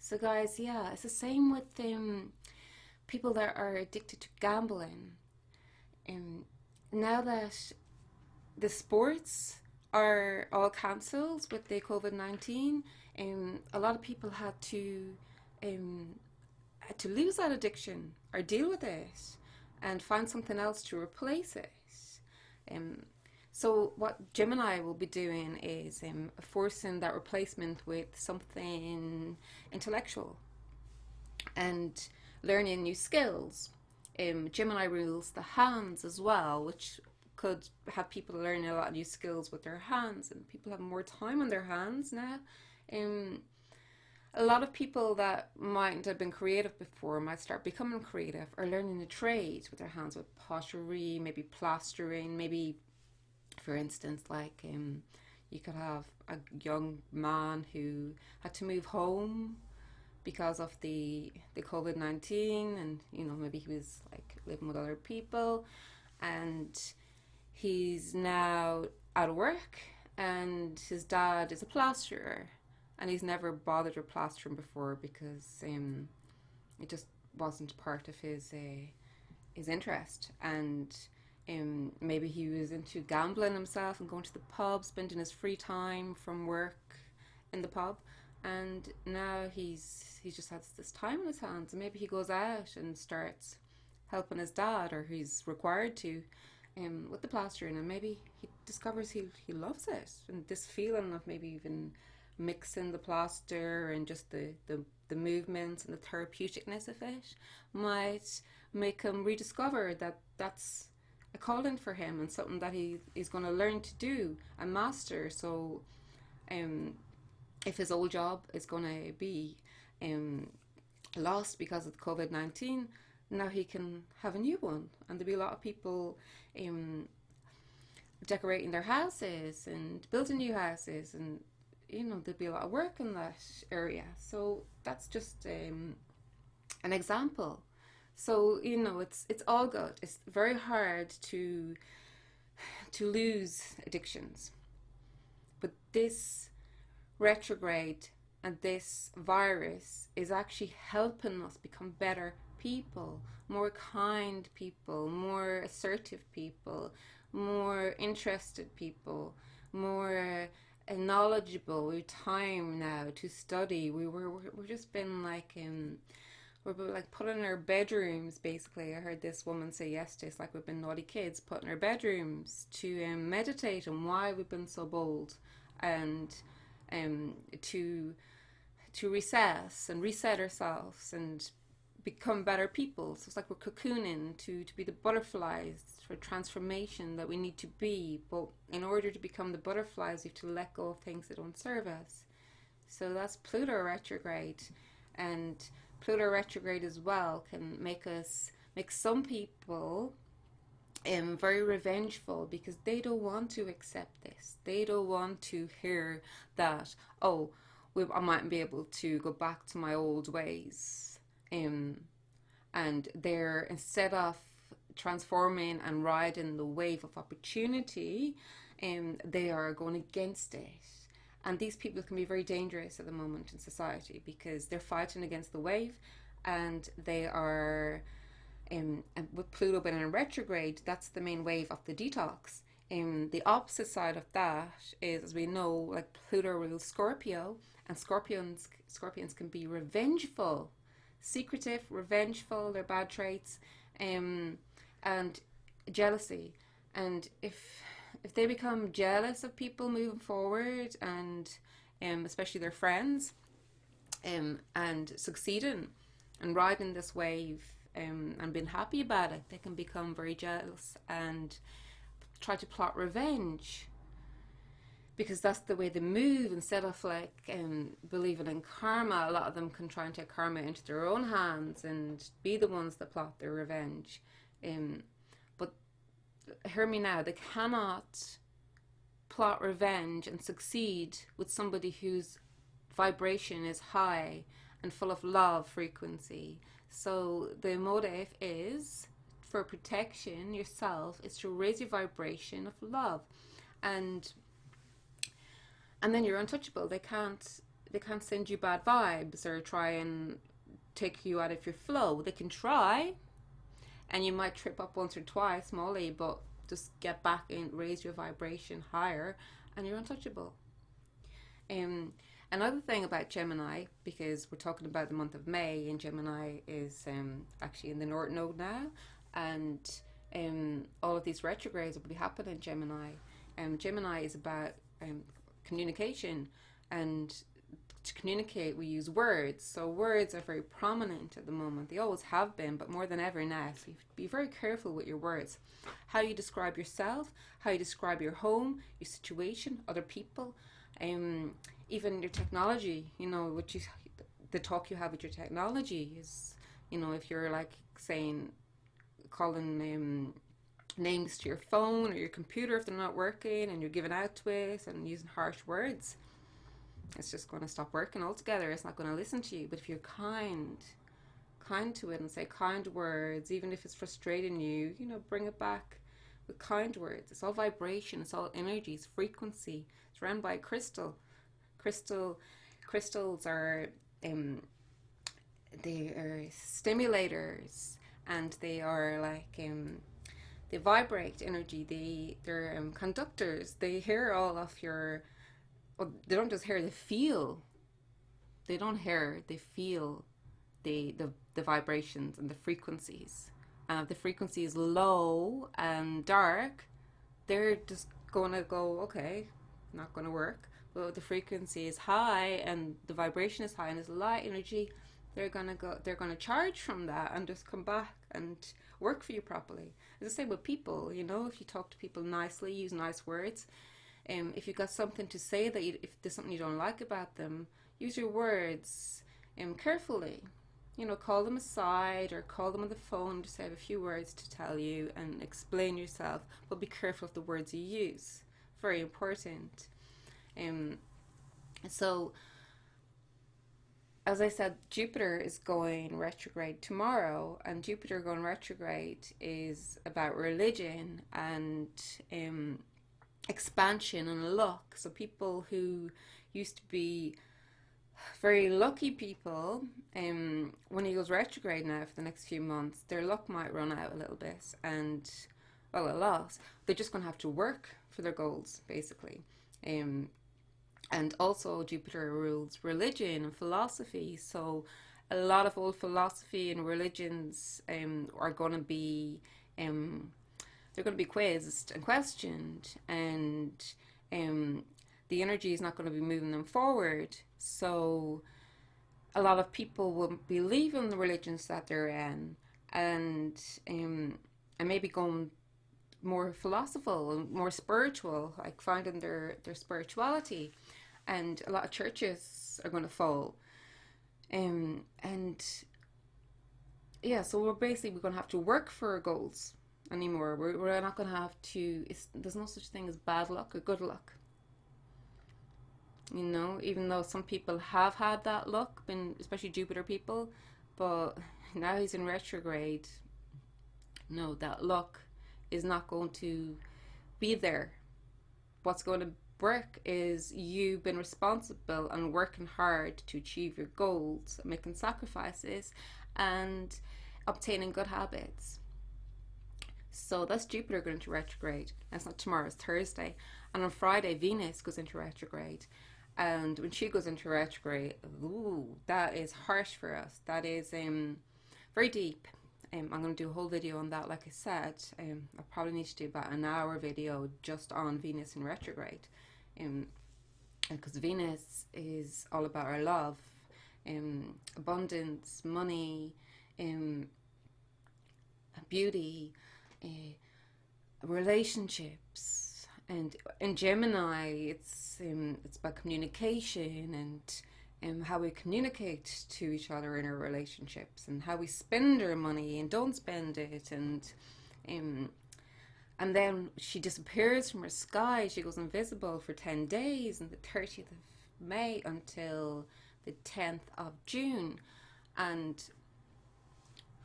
So guys, yeah, it's the same with people that are addicted to gambling. Um, Now that the sports are all cancelled with the COVID-19, a lot of people um, had to lose that addiction or deal with it and find something else to replace it. Um, so what Gemini will be doing is forcing that replacement with something intellectual and learning new skills. Gemini rules the hands as well, which could have people learning a lot of new skills with their hands, and people have more time on their hands now. Um, a lot of people that might have been creative before might start becoming creative or learning a trade with their hands, with pottery, maybe plastering, maybe, for instance, you could have a young man who had to move home because of the COVID-19, and maybe he was like living with other people, and he's now out of work, and his dad is a plasterer, and he's never bothered with plastering before because it just wasn't part of his interest. And maybe he was into gambling himself and going to the pub, spending his free time from work in the pub, and now he just has this time in his hands, and maybe he goes out and starts helping his dad, or he's required to, with the plastering, and maybe he discovers he loves it, and this feeling of maybe even mixing the plaster and just the movements and the therapeuticness of it might make him rediscover that that's a calling for him and something that he's going to learn to do and master. So um, if his old job is going to be um, lost because of COVID-19, now he can have a new one. And there'll be a lot of people um, decorating their houses and building new houses, and there'll be a lot of work in that area. So that's just an example. So it's all good. It's very hard to lose addictions, but this retrograde and this virus is actually helping us become better people, more kind people, more assertive people, more interested people, more knowledgeable. We have time now to study. We're just been like we're like put in our bedrooms basically. I heard this woman say yesterday, it's like we've been naughty kids put in our bedrooms to meditate on why we've been so bold, and to recess and reset ourselves and become better people. So it's like we're cocooning to be the butterflies for transformation that we need to be. But in order to become the butterflies, we have to let go of things that don't serve us. So that's Pluto retrograde. And Pluto retrograde as well can make some people very revengeful, because they don't want to accept this. They don't want to hear that, oh, I mightn't be able to go back to my old ways. And they're, instead of transforming and riding the wave of opportunity, they are going against it. And these people can be very dangerous at the moment in society because they're fighting against the wave, and they are, and with Pluto being in retrograde, that's the main wave of the detox. The opposite side of that is, as we know, like Pluto rules Scorpio, and scorpions can be revengeful, secretive, revengeful, their bad traits, and jealousy. And if they become jealous of people moving forward, and especially their friends, and succeeding and riding this wave, and being happy about it, they can become very jealous and try to plot revenge, because that's the way they move. Instead of believing in karma, a lot of them can try and take karma into their own hands and be the ones that plot their revenge. But hear me now, they cannot plot revenge and succeed with somebody whose vibration is high and full of love frequency. So the motive is, for protection yourself, is to raise your vibration of love, and then you're untouchable. They can't they can't send you bad vibes or try and take you out of your flow. They can try, and you might trip up once or twice, Molly, but just get back and raise your vibration higher, and you're untouchable. Um, Another thing about Gemini, because we're talking about the month of May, and Gemini is actually in the North Node now, and all of these retrogrades will be happening in Gemini. Gemini is about communication, and to communicate we use words. So words are very prominent at the moment. They always have been, but more than ever now. So you have to be very careful with your words. How you describe yourself, how you describe your home, your situation, other people, even your technology. You know, the talk you have with your technology is, you know, if you're like saying, calling names to your phone or your computer if they're not working, and you're giving out to it and using harsh words, it's just going to stop working altogether. It's not going to listen to you. But if you're kind to it and say kind words, even if it's frustrating you, you know, bring it back with kind words. It's all vibration. It's all energy. It's frequency. It's run by crystals are they are stimulators, and they are like they vibrate energy. They're conductors. They hear all of your. Well, they don't just hear, they feel. They don't hear, they feel the vibrations and the frequencies. If the frequency is low and dark, they're just going to go, okay, not going to work. But if the frequency is high and the vibration is high and there's light energy, they're going to charge from that and just come back and work for you properly. It's the same with people, you know, if you talk to people nicely, use nice words. If you've got something to say that if there's something you don't like about them, use your words carefully. You know, call them aside or call them on the phone. Just have a few words to tell you and explain yourself, but be careful of the words you use. Very important. So, as I said, Jupiter is going retrograde tomorrow, and Jupiter going retrograde is about religion and expansion and luck. So people who used to be very lucky people, when he goes retrograde now for the next few months, their luck might run out a little bit, and well, a lot. They're just going to have to work for their goals, basically. And also Jupiter rules religion and philosophy, so a lot of old philosophy and religions are going to be they're going to be quizzed and questioned, and the energy is not going to be moving them forward. So a lot of people will be leaving the religions that they're in, and maybe going more philosophical and more spiritual, like finding their spirituality. And a lot of churches are going to fall. And yeah, so we're going to have to work for our goals anymore. We're not going to have to, there's no such thing as bad luck or good luck. You know, even though some people have had that luck, especially Jupiter people, but now he's in retrograde. No, that luck is not going to be there. What's going to work is you being responsible and working hard to achieve your goals, making sacrifices, and obtaining good habits. So that's Jupiter going into retrograde. That's not tomorrow, it's Thursday. And on Friday, Venus goes into retrograde. And when she goes into retrograde, ooh, that is harsh for us. That is very deep. I'm going to do a whole video on that, like I said. I probably need to do about an hour video just on Venus in retrograde. Because Venus is all about our love, abundance, money, beauty, relationships. And in Gemini, it's about communication and how we communicate to each other in our relationships, and how we spend our money and don't spend it, and then she disappears from her sky. She goes invisible for 10 days, on the 30th of May until the 10th of June. And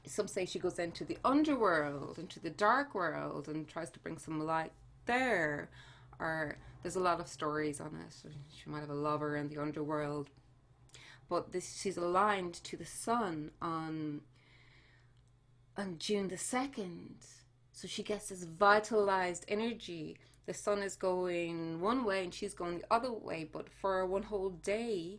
some say she goes into the underworld, into the dark world, and tries to bring some light there. Or there's a lot of stories on it. She might have a lover in the underworld, but this she's aligned to the sun on June the 2nd. So she gets this vitalized energy. The sun is going one way and she's going the other way, but for one whole day,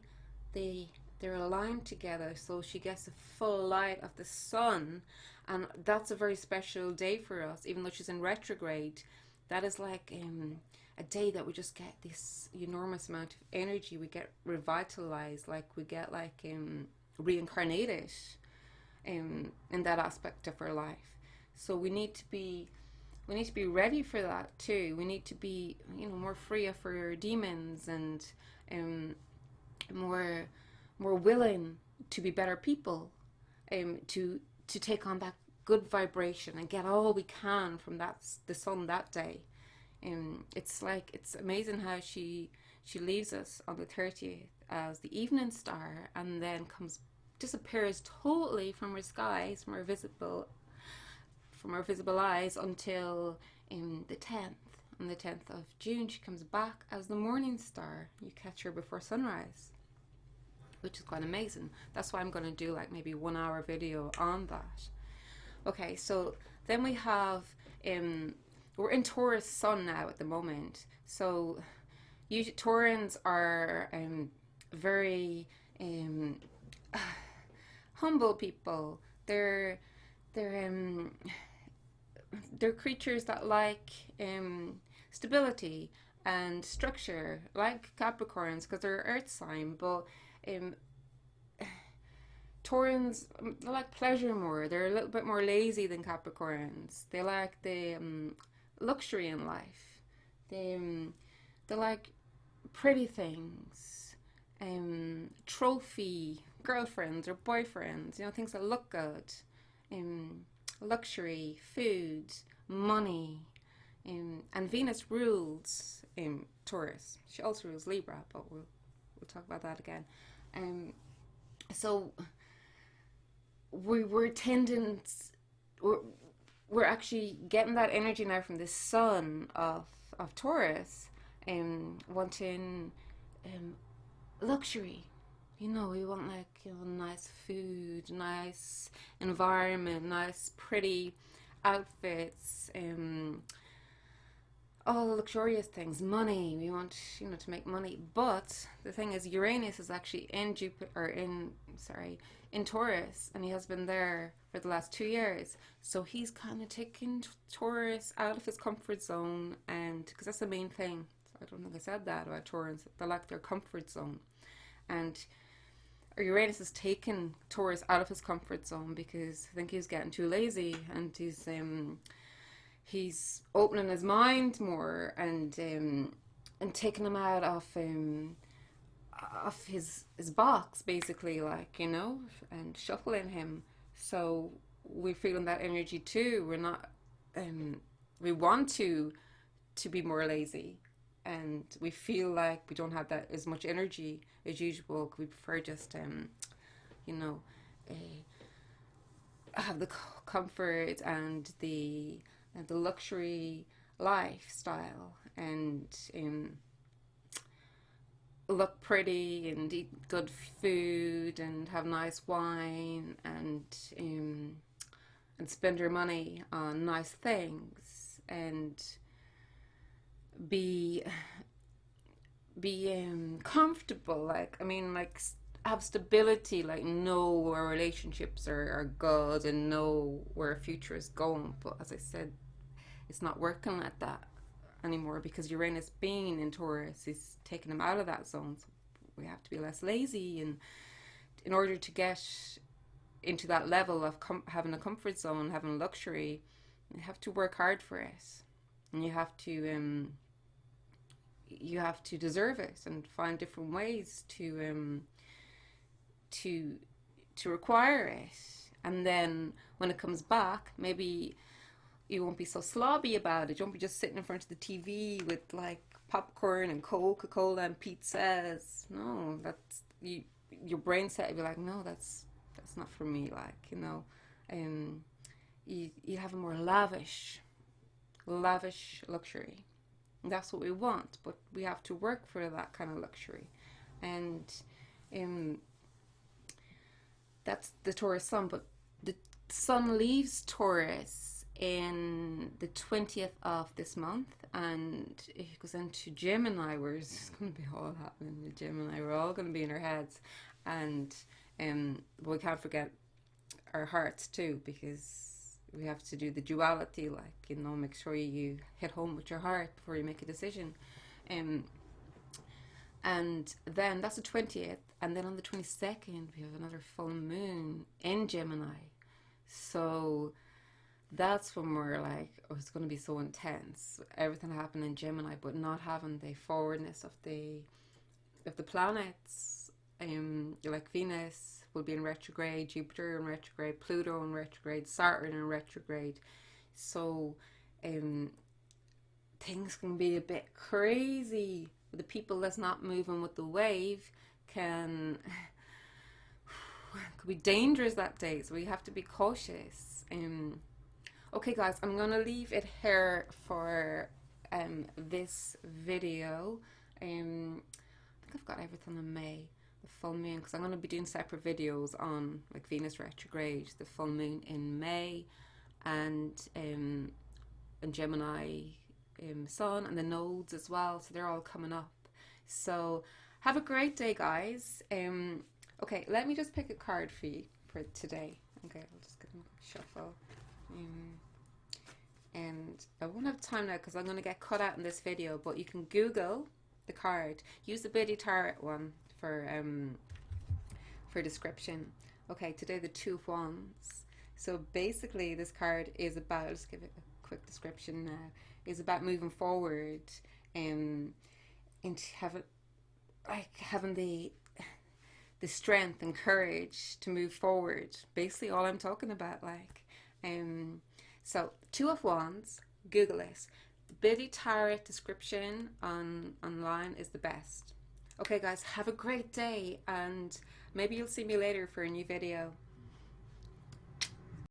they're aligned together. So she gets the full light of the sun, and that's a very special day for us. Even though she's in retrograde, that is like a day that we just get this enormous amount of energy. We get revitalized, like we get like reincarnated in that aspect of our life. So we need to be ready for that too. We need to be, more free of our demons, and more willing to be better people, to take on that good vibration and get all we can from the sun that day. It's amazing how she leaves us on the 30th as the evening star, and then disappears totally from our skies, from our visible eyes, until the 10th. On the 10th of June, she comes back as the morning star. You catch her before sunrise, which is quite amazing. That's why I'm going to do like maybe 1 hour video on that. Okay, so then we have we're in Taurus sun now at the moment. So Taurans are very humble people. They're creatures that like stability and structure, like Capricorns, because they're earth sign. But Taurans, they like pleasure more. They're a little bit more lazy than Capricorns. They like the luxury in life. They like pretty things, trophy girlfriends or boyfriends, things that look good, luxury, food, money, and Venus rules Taurus. She also rules Libra, but we'll talk about that again. So we're actually getting that energy now from the sun of Taurus, wanting luxury. We want nice food, nice environment, nice pretty outfits, all the luxurious things, money. We want, to make money. But the thing is, Uranus is actually in Taurus, and he has been there for the last 2 years. So he's kind of taking Taurus out of his comfort zone, and because that's the main thing. So I don't think I said that about Taurus. They like their comfort zone, and Uranus has taken Taurus out of his comfort zone because I think he's getting too lazy, and he's opening his mind more, and taking him out of his box, basically, and shuffling him. So we're feeling that energy too. We're not we want to be more lazy, and we feel like we don't have that as much energy as usual. We prefer just have the comfort and the luxury lifestyle, and look pretty and eat good food and have nice wine, and spend your money on nice things, and be comfortable, have stability, know our relationships are good, and know where our future is going. But as I said, it's not working like that anymore, because Uranus being in Taurus is taking them out of that zone. So we have to be less lazy, and in order to get into that level of having a comfort zone, having luxury, you have to work hard for it, and you have to deserve it, and find different ways to require it. And then when it comes back, maybe you won't be so slobby about it. You won't be just sitting in front of the TV with popcorn and Coca-Cola and pizzas. No, that's your brain set will be like, no, that's not for me. You have a more lavish luxury. And that's what we want, but we have to work for that kind of luxury. And That's the Taurus sun, but the sun leaves Taurus in the 20th of this month, and it goes into Gemini, where it's going to be all happening in Gemini. We're all going to be in our heads, and we can't forget our hearts too, because we have to do the duality, like, you know, make sure you hit home with your heart before you make a decision. Um, and then that's the 20th, and then on the 22nd we have another full moon in Gemini. So that's when we're like, oh, it's going to be so intense, everything happening in Gemini, but not having the forwardness of the planets. Like Venus will be in retrograde, Jupiter in retrograde, Pluto in retrograde, Saturn in retrograde. So things can be a bit crazy. The people that's not moving with the wave could be dangerous that day, so we have to be cautious. Okay guys, I'm gonna leave it here for this video. I think I've got everything in May, the full moon, because I'm going to be doing separate videos on like Venus retrograde, the full moon in May, and Gemini sun, and the nodes as well, so they're all coming up. So have a great day, guys. Okay, let me just pick a card for you for today. Okay, I'll just give them a shuffle. And I won't have time now because I'm going to get cut out in this video, but you can Google the card. Use the Biddy Tarot one for description. Okay, today the Two of Wands. So basically this card is about, let's give it a quick description now, is about moving forward and having the strength and courage to move forward. Basically all I'm talking about, like. So Two of Wands, Google it. The Biddy Tarot description online is the best. Okay guys, have a great day, and maybe you'll see me later for a new video.